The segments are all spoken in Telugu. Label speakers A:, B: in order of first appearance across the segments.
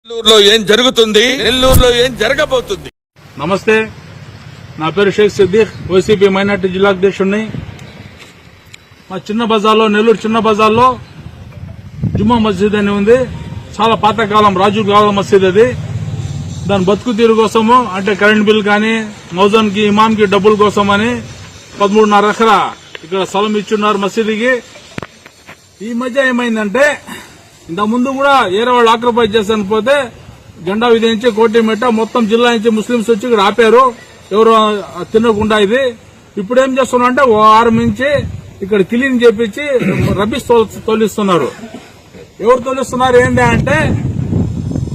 A: నెల్లూరులో ఏం జరుగుతుంది, నెల్లూరులో ఏం జరగబోతుంది?
B: నమస్తే, నా పేరు షేక్ సిద్దీక్, ఓసీపీ మైనార్టీ జిల్లా అధ్యక్షుడిని. మా చిన్న బజార్లో, నెల్లూరు చిన్న బజార్లో జుమ్మా మసీద్ అని ఉంది. చాలా పాతకాలం రాజు కాలం మసీద్ అది. దాని బతుకు తీరు కోసము, అంటే కరెంట్ బిల్ కానీ మౌజన్ కి ఇమాం కి డబ్బుల కోసం అని 13.5 ఎకరా ఇక్కడ స్థలం ఇచ్చున్నారు మసీదుకి. ఈ మధ్య ఏమైందంటే, ఇంత ముందు కూడా ఏరే వాళ్ళు ఆక్యుపై చేసాను పోతే జెండా విధించి కోటిమెట్ట మొత్తం జిల్లా నుంచి ముస్లింస్ వచ్చి ఇక్కడ ఆపారు, ఎవరు తినకుండా. ఇది ఇప్పుడు ఏం చేస్తున్నారంటే ఓ వారం నుంచి ఇక్కడ క్లీన్ చేపించి రబ్బీస్ తోలిస్తున్నారు. ఎవరు తోలిస్తున్నారు ఏంటి అంటే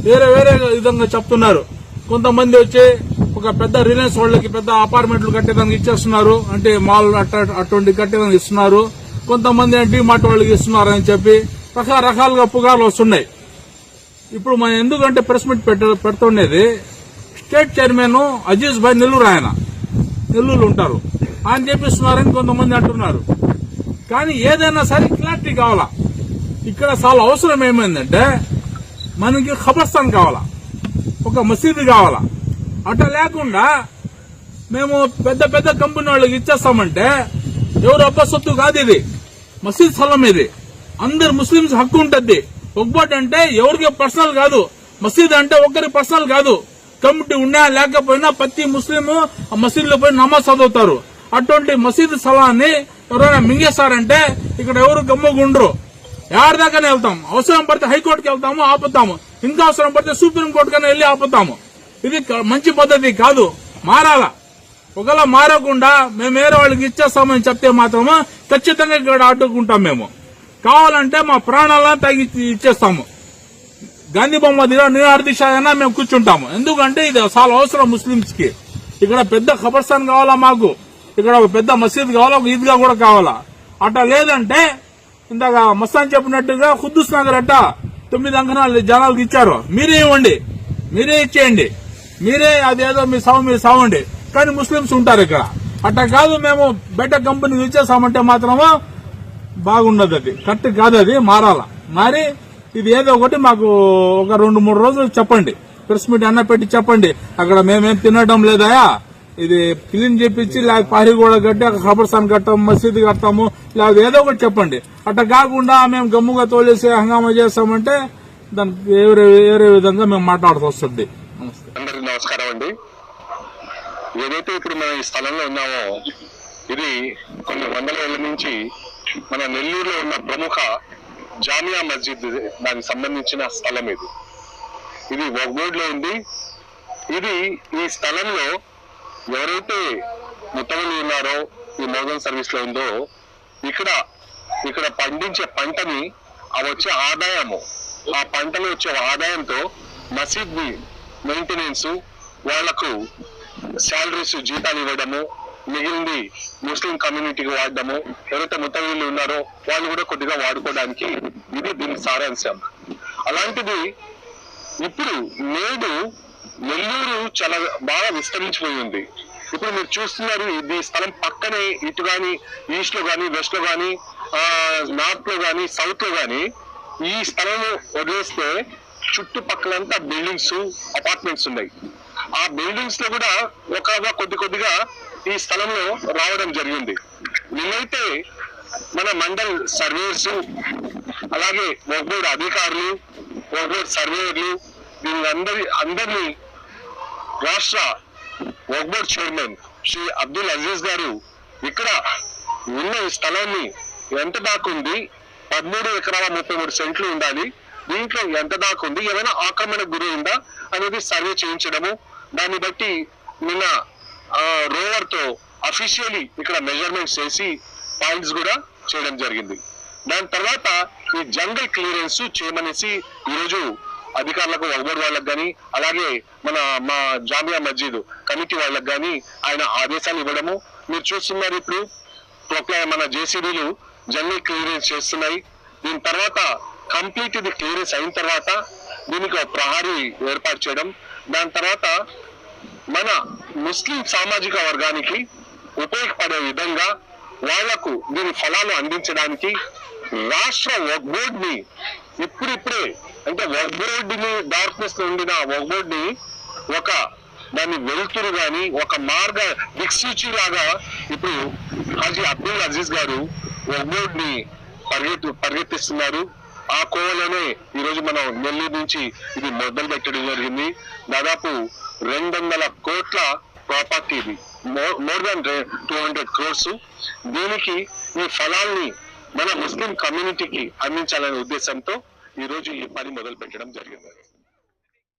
B: వేరే వేరే విధంగా చెప్తున్నారు. కొంతమంది వచ్చి ఒక పెద్ద రిలయన్స్ వాళ్ళకి పెద్ద అపార్ట్మెంట్లు కట్టేదానికి ఇచ్చేస్తున్నారు, అంటే మాల్ అటువంటి కట్టేదానికి ఇస్తున్నారు. కొంతమంది డి మార్ట్ వాళ్ళకి ఇస్తున్నారు అని చెప్పి రకరకాలుగా పుకార్లు వస్తున్నాయి. ఇప్పుడు మనం ఎందుకంటే ప్రెస్ మీట్ పెడుతుండేది, స్టేట్ చైర్మన్ అజీజ్ భాయ్ నెల్లూరు ఉంటారు, ఆయన చెప్పిస్తున్నారని కొంతమంది అంటున్నారు. కానీ ఏదైనా సరే క్లారిటీ కావాలా. ఇక్కడ చాలా అవసరం ఏమైందంటే మనకి ఖబర్స్థాన్ కావాలా, ఒక మసీదు కావాలా. అట్లా లేకుండా మేము పెద్ద పెద్ద కంపెనీ వాళ్ళకి ఇచ్చేస్తామంటే ఎవరు అబ్బసొత్తు కాదు, ఇది మసీద్ స్థలం, ఇది అందరు ముస్లింస్ హక్కు ఉంటుంది. ఒక్కటి అంటే ఎవరికి పర్సనల్ కాదు, మసీద్ అంటే ఒక్కరి పర్సనల్ కాదు. కమిటీ ఉన్నా లేకపోయినా ప్రతి ముస్లిం ఆ మసీదులో పోయి నమాజ్ చదువుతారు. అటువంటి మసీదు స్థలాన్ని ఎవరైనా మింగేస్తారంటే ఇక్కడ ఎవరు గమ్ముగుండ్రు. ఎవరిదాకానే వెళ్తాం, అవసరం పడితే హైకోర్టుకి వెళ్తాము, ఆపుతాము. ఇంకా అవసరం పడితే సుప్రీంకోర్టు కన్నా వెళ్లి ఆపుతాము. ఇది మంచి పద్ధతి కాదు, మారాలా. ఒకవేళ మారకుండా మేము వేరే వాళ్ళకి ఇచ్చేస్తామని చెప్తే మాత్రము ఖచ్చితంగా ఇక్కడ అడ్డుకుంటాం. మేము కావాలంటే మా ప్రాణాలను తగ్గి ఇచ్చేస్తాము. గాంధీ బొమ్మ నిరార్థిష అయినా మేము కూర్చుంటాము. ఎందుకంటే ఇది చాలా అవసరం ముస్లింస్ కి. ఇక్కడ పెద్ద ఖబర్స్థాన్ కావాలా, మాకు ఇక్కడ ఒక పెద్ద మసీద్ కావాలా, ఒక ఈద్గా కూడా కావాలా. అట్లా లేదంటే ఇందాక మస్తాన్ చెప్పినట్టుగా ఖుద్దూస్ నగర్ అట్ట 9 అంకణాలు జనాలకు ఇచ్చారు, మీరే ఇవ్వండి, మీరే ఇచ్చేయండి, మీరే అదేదో మీరు సావండి. కానీ ముస్లింస్ ఉంటారు ఇక్కడ. అట్లా కాదు, మేము బయట కంపెనీకి ఇచ్చేసామంటే మాత్రము బాగుండదు. అది కరెక్ట్ కాదు, అది మారాల. మరి ఇది ఏదో ఒకటి మాకు ఒక 2-3 రోజులు చెప్పండి, ప్రెస్ మీట్ అన్న పెట్టి చెప్పండి. అక్కడ మేమేం తినడం లేదా, ఇది క్లీన్ చేపించి లేక పారి కూడా కట్టి అక్కడ ఖబర్స్థాన్ కట్టాము, మసీదు కడతాము, లేదా ఏదో ఒకటి చెప్పండి. అట్లా కాకుండా మేము గమ్ముగా తోలేసి హంగామా చేస్తామంటే దానికి వేరే విధంగా మేము మాట్లాడాల్సి వస్తుంది.
C: అందరికి నమస్కారం అండి. ఏదైతే ఇప్పుడు మనం ఈ స్థలంలో ఉన్నామో ఇది కొన్ని వందల ఏళ్ల నుంచి మన నెల్లూరులో ఉన్న ప్రముఖ జామియా మస్జిద్, దానికి సంబంధించిన స్థలం. ఇది వక్ఫ్ లో ఉంది. ఇది ఈ స్థలంలో ఎవరైతే ముత్తవల్లి ఉన్నారో, ఈ మోజన్ సర్వీస్ లో ఉందో, ఇక్కడ పండించే పంటని వచ్చే ఆదాయము, ఆ పంటలో వచ్చే ఆదాయంతో మసీద్ ని మెయింటెనెన్స్, వాళ్లకు శాలరీస్, జీతాలు ఇవ్వడము, మిగిలింది ముస్లిం కమ్యూనిటీకి వాడడము, ఎవరైతే ముత్తవల్లి ఉన్నారో వాళ్ళు కూడా కొద్దిగా వాడుకోవడానికి ఇది దీని సారాంశం. అలాంటిది ఇప్పుడు నేడు నెల్లూరు చాలా బాగా విస్తరించిపోయి ఉంది. ఇప్పుడు మీరు చూస్తున్నారు, ఇది స్థలం పక్కనే ఇటు గాని, ఈస్ట్ లో గాని, వెస్ట్ లో గాని, నార్త్ లో గాని, సౌత్ లో గాని ఈ స్థలం వదిలేస్తే చుట్టుపక్కలంతా బిల్డింగ్స్, అపార్ట్మెంట్స్ ఉన్నాయి. ఆ బిల్డింగ్స్ లో కూడా కొద్దిగా ఈ స్థలంలో రావడం జరిగింది. నిన్నైతే మన మండల్ సర్వేయర్స్, అలాగే వక్ఫ్ బోర్డు అధికారులు, వక్ఫ్ బోర్డు సర్వేయర్లు, అందరినీ రాష్ట్ర వక్ఫ్ బోర్డు చైర్మన్ శ్రీ అబ్దుల్ అజీజ్ గారు ఇక్కడ ఉన్న ఈ స్థలాన్ని ఎంత దాకుంది, 13 ఎకరాల 33 సెంట్లు ఉండాలి, దీంట్లో ఎంత దాకుంది, ఏమైనా ఆక్రమణకు గురి ఉందా అనేది సర్వే చేయించడము, దాన్ని బట్టి నిన్న రోవర్ తో అఫీషియలీ ఇక్కడ మెజర్మెంట్స్ చేసి పాయింట్స్ కూడా చేయడం జరిగింది. దాని తర్వాత ఈ జంగల్ క్లియరెన్స్ చేయమనేసి ఈరోజు అధికారులకు, వక్ఫ్ బోర్డు వాళ్ళకి కానీ, అలాగే మా జామియా మస్జిద్ కమిటీ వాళ్ళకి కానీ ఆయన ఆదేశాలు ఇవ్వడము మీరు చూస్తున్నారు. ఇప్పుడు మన జేసీబీలు జంగల్ క్లియరెన్స్ చేస్తున్నాయి. దీని తర్వాత కంప్లీట్ ఇది క్లియరెన్స్ అయిన తర్వాత దీనికి ఒక ప్రహారీ ఏర్పాటు చేయడం, దాని తర్వాత మన ముస్లిం సామాజిక వర్గానికి ఉపయోగపడే విధంగా వాళ్లకు దీని ఫలాలు అందించడానికి రాష్ట్ర వక్ఫ్ బోర్డుని ఇప్పుడిప్పుడే అంటే వగ్బోర్డుని డార్క్నెస్ లో ఉండిన వగ్బోర్డుని ఒక దాని వెలుతురు గాని ఒక మార్గ దిక్సూచి లాగా ఇప్పుడు హాజీ అబ్దుల్ అజీజ్ గారు వగ్బోర్డుని పరిగెత్తిస్తున్నారు. ఆ కోవలోనే ఈ రోజు మనం నెల్లూరు నుంచి ఇది మొదలు పెట్టడం జరిగింది. దాదాపు 200 కోట్ల ప్రాపర్టీ ఇది, మోర్ దాన్ 200 crores. దీనికి ఈ ఫలాల్ని మన ముస్లిం కమ్యూనిటీకి అందించాలనే ఉద్దేశంతో ఈ రోజు ఈ పని మొదలు పెట్టడం జరిగింది.